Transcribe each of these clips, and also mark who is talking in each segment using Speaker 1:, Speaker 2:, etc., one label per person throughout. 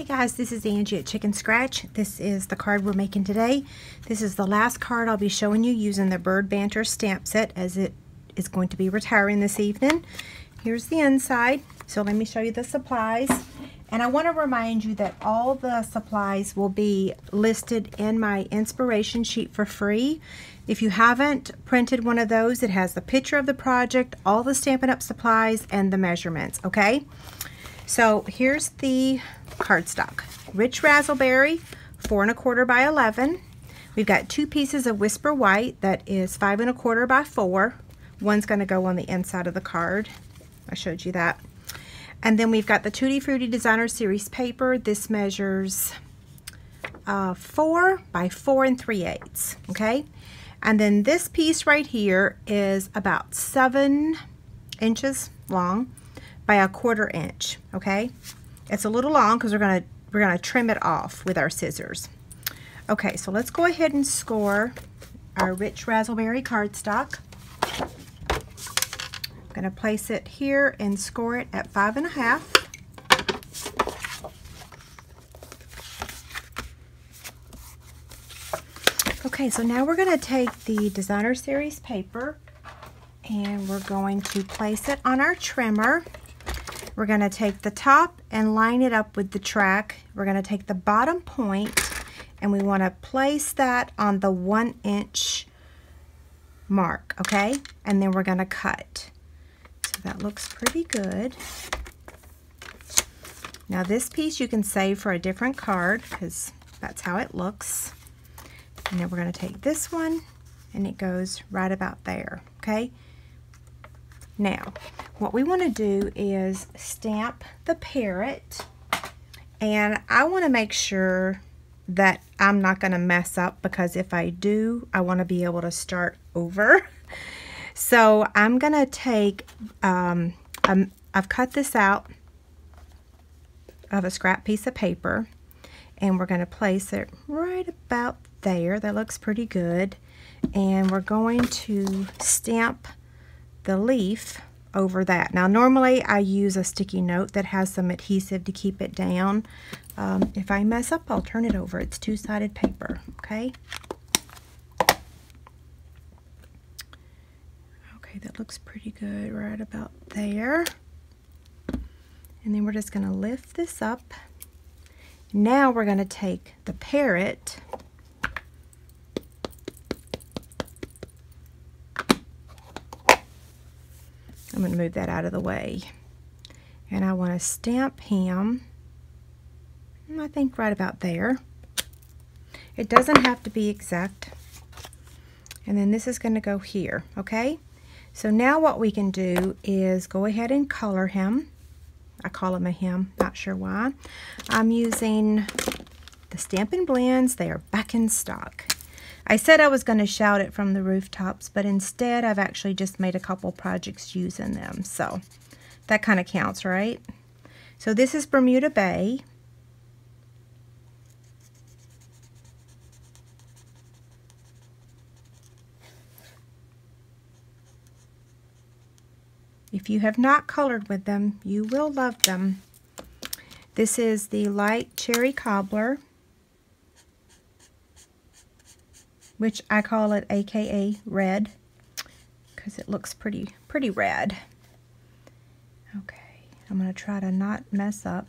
Speaker 1: Hey guys, this is Angie at Chicken Scratch. This is the card we're making today. This is the last card I'll be showing you using the Bird Banter stamp set, as it is going to be retiring this evening. Here's the inside. So let me show you the supplies. And I want to remind you that all the supplies will be listed in my inspiration sheet for free. If you haven't printed one of those, it has the picture of the project, all the Stampin' Up! Supplies, and the measurements, okay? So here's the cardstock. Rich Razzleberry, 4 1/4 by 11. We've got 2 pieces of Whisper White that is 5 1/4 by 4. One's going to go on the inside of the card. I showed you that. And then we've got the Tutti Frutti Designer Series paper. This measures 4 by 4 3/8. Okay, and then this piece right here is about 7 inches long by 1/4 inch. Okay, it's a little long because we're gonna trim it off with our scissors. Okay, so let's go ahead and score our Rich Razzleberry cardstock. I'm going to place it here and score it at 5 1/2. Okay, so now we're going to take the Designer Series paper and we're going to place it on our trimmer. We're going to take the top and line it up with the track. We're going to take the bottom point and we want to place that on the 1 inch mark, okay? And then we're going to cut. So that looks pretty good. Now this piece you can save for a different card because that's how it looks. And then we're going to take this one and it goes right about there, okay? Now, what we want to do is stamp the parrot, and I want to make sure that I'm not going to mess up, because if I do, I want to be able to start over. So I'm going to take, I've cut this out of a scrap piece of paper, and we're going to place it right about there. That looks pretty good. And we're going to stamp the leaf over that. Now normally I use a sticky note that has some adhesive to keep it down. If I mess up, I'll turn it over. It's two-sided paper, okay? Okay, that looks pretty good right about there. And then we're just going to lift this up. Now we're going to take the parrot I'm going to move that out of the way. And I want to stamp him, I think right about there. It doesn't have to be exact. And then this is going to go here, okay? So now what we can do is go ahead and color him. I call him a him, not sure why. I'm using the Stampin' Blends. They are back in stock. I said I was going to shout it from the rooftops, but instead I've actually just made a couple projects using them. So that kind of counts, right? So this is Bermuda Bay. If you have not colored with them, you will love them. This is the Light Cherry Cobbler, which I call it AKA red because it looks pretty red. Okay, I'm going to try to not mess up.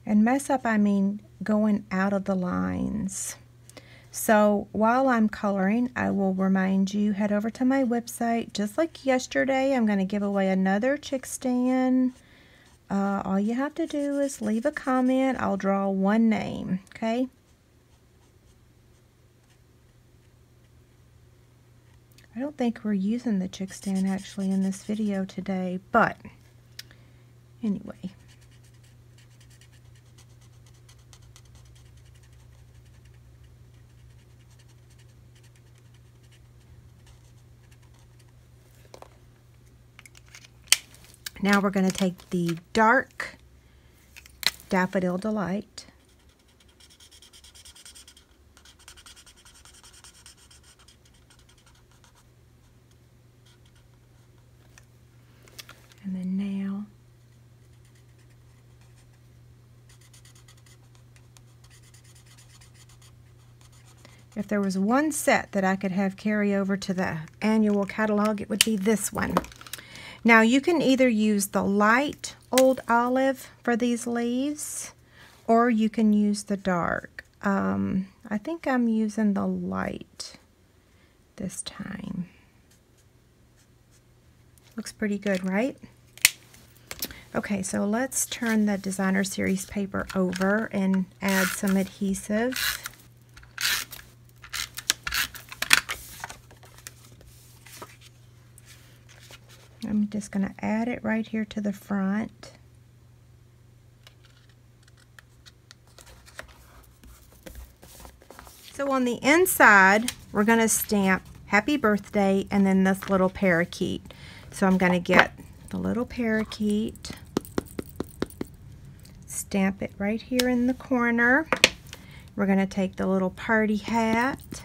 Speaker 1: And mess up, I mean going out of the lines. So while I'm coloring, I will remind you, head over to my website. Just like yesterday, I'm going to give away another chick stand. All you have to do is leave a comment. I'll draw one name, okay? I don't think we're using the chick stand actually in this video today, but anyway. Now we're going to take the dark Daffodil Delight If there was one set that I could have carry over to the annual catalog, it would be this one. Now you can either use the light Old Olive for these leaves, or you can use the dark. I think I'm using the light this time. Looks pretty good, right? Okay, so let's turn the Designer Series paper over and add some adhesive. I'm just going to add it right here to the front. So on the inside, we're going to stamp Happy Birthday and then this little parakeet. So I'm going to get the little parakeet, stamp it right here in the corner. We're going to take the little party hat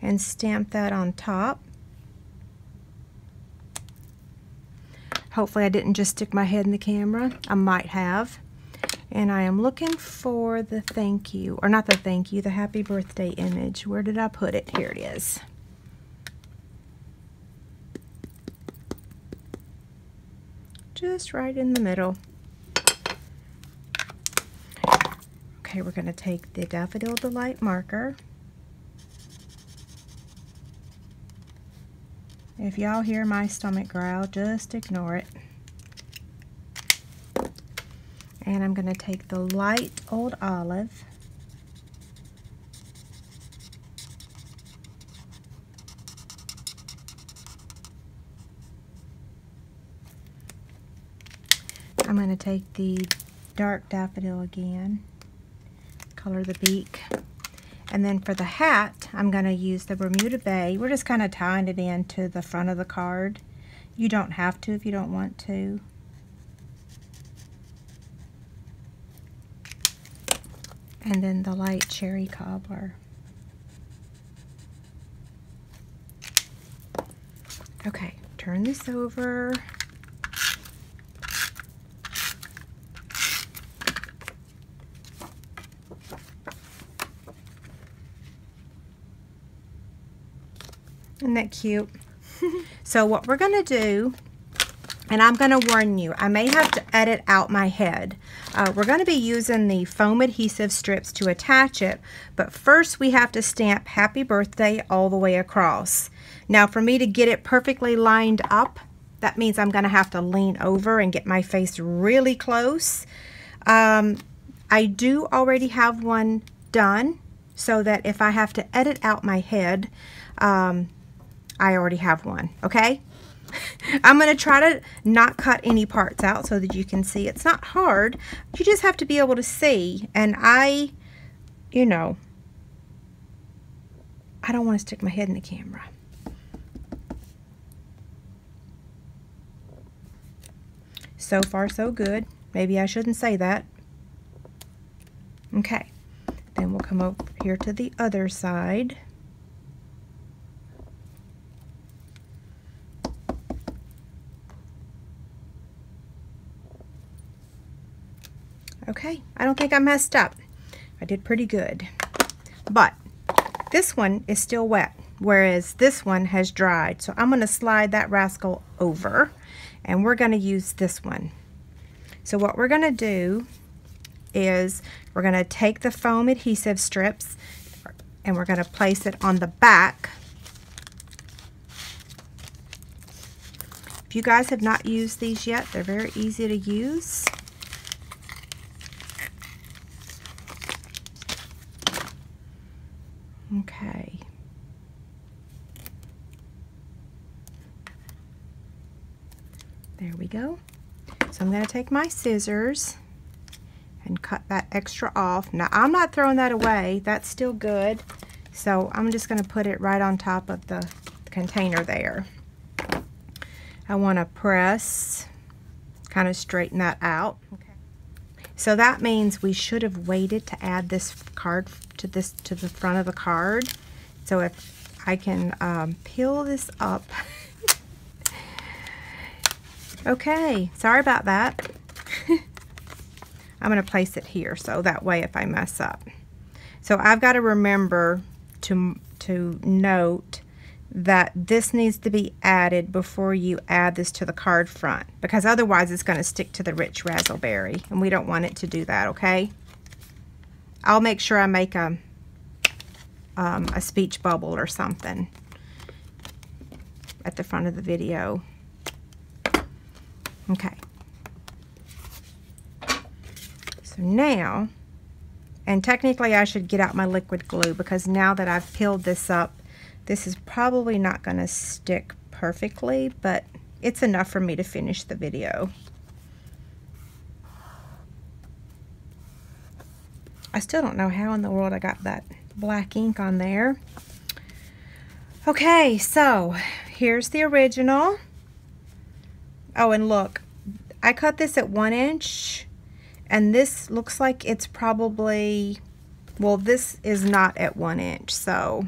Speaker 1: and stamp that on top. Hopefully I didn't just stick my head in the camera. I might have. And I am looking for the thank you, or not the thank you, the Happy Birthday image. Where did I put it? Here it is. Just right in the middle. Okay, we're going to take the Daffodil Delight marker. If y'all hear my stomach growl, just ignore it. And I'm going to take the light Old Olive. I'm going to take the dark daffodil again, color the beak. And then for the hat, I'm going to use the Bermuda Bay. We're just kind of tying it into the front of the card. You don't have to if you don't want to. And then the light cherry cobbler. Okay, turn this over. Isn't that cute? So what we're going to do, and I'm going to warn you, I may have to edit out my head. We're going to be using the foam adhesive strips to attach it, but first we have to stamp Happy Birthday all the way across. Now for me to get it perfectly lined up, that means I'm going to have to lean over and get my face really close. I do already have one done, so that if I have to edit out my head, I already have one, okay? I'm going to try to not cut any parts out so that you can see. It's not hard. You just have to be able to see. And you know, I don't want to stick my head in the camera. So far, so good. Maybe I shouldn't say that. Okay. Then we'll come over here to the other side. Okay, I don't think I messed up. I did pretty good. But this one is still wet, whereas this one has dried. So I'm going to slide that rascal over, and we're going to use this one. So what we're going to do is we're going to take the foam adhesive strips and we're going to place it on the back. If you guys have not used these yet, they're very easy to use. Okay. There we go. So I'm going to take my scissors and cut that extra off. Now I'm not throwing that away. That's still good. So I'm just going to put it right on top of the container there. I want to press, kind of straighten that out. Okay. So that means we should have waited to add this card to the front of the card. So if I can peel this up. Okay, sorry about that. I'm going to place it here so that way if I mess up. So I've got to remember to note that this needs to be added before you add this to the card front, because otherwise it's going to stick to the rich razzleberry, and we don't want it to do that, okay? I'll make sure I make a speech bubble or something at the front of the video. Okay. So now, and technically I should get out my liquid glue, because now that I've peeled this up, this is probably not going to stick perfectly, but it's enough for me to finish the video. I still don't know how in the world I got that black ink on there. Okay, so here's the original. Oh, and look, I cut this at 1 inch, and this looks like it's probably, well, this is not at 1 inch, so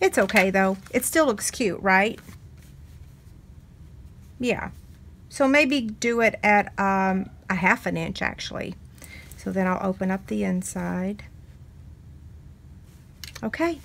Speaker 1: it's okay though. It still looks cute, right? Yeah. So maybe do it at a 1/2 inch actually. So then I'll open up the inside. Okay.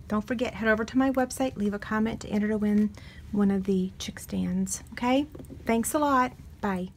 Speaker 1: Don't forget, head over to my website, leave a comment to enter to win one of the chick stands. Okay? Thanks a lot. Bye.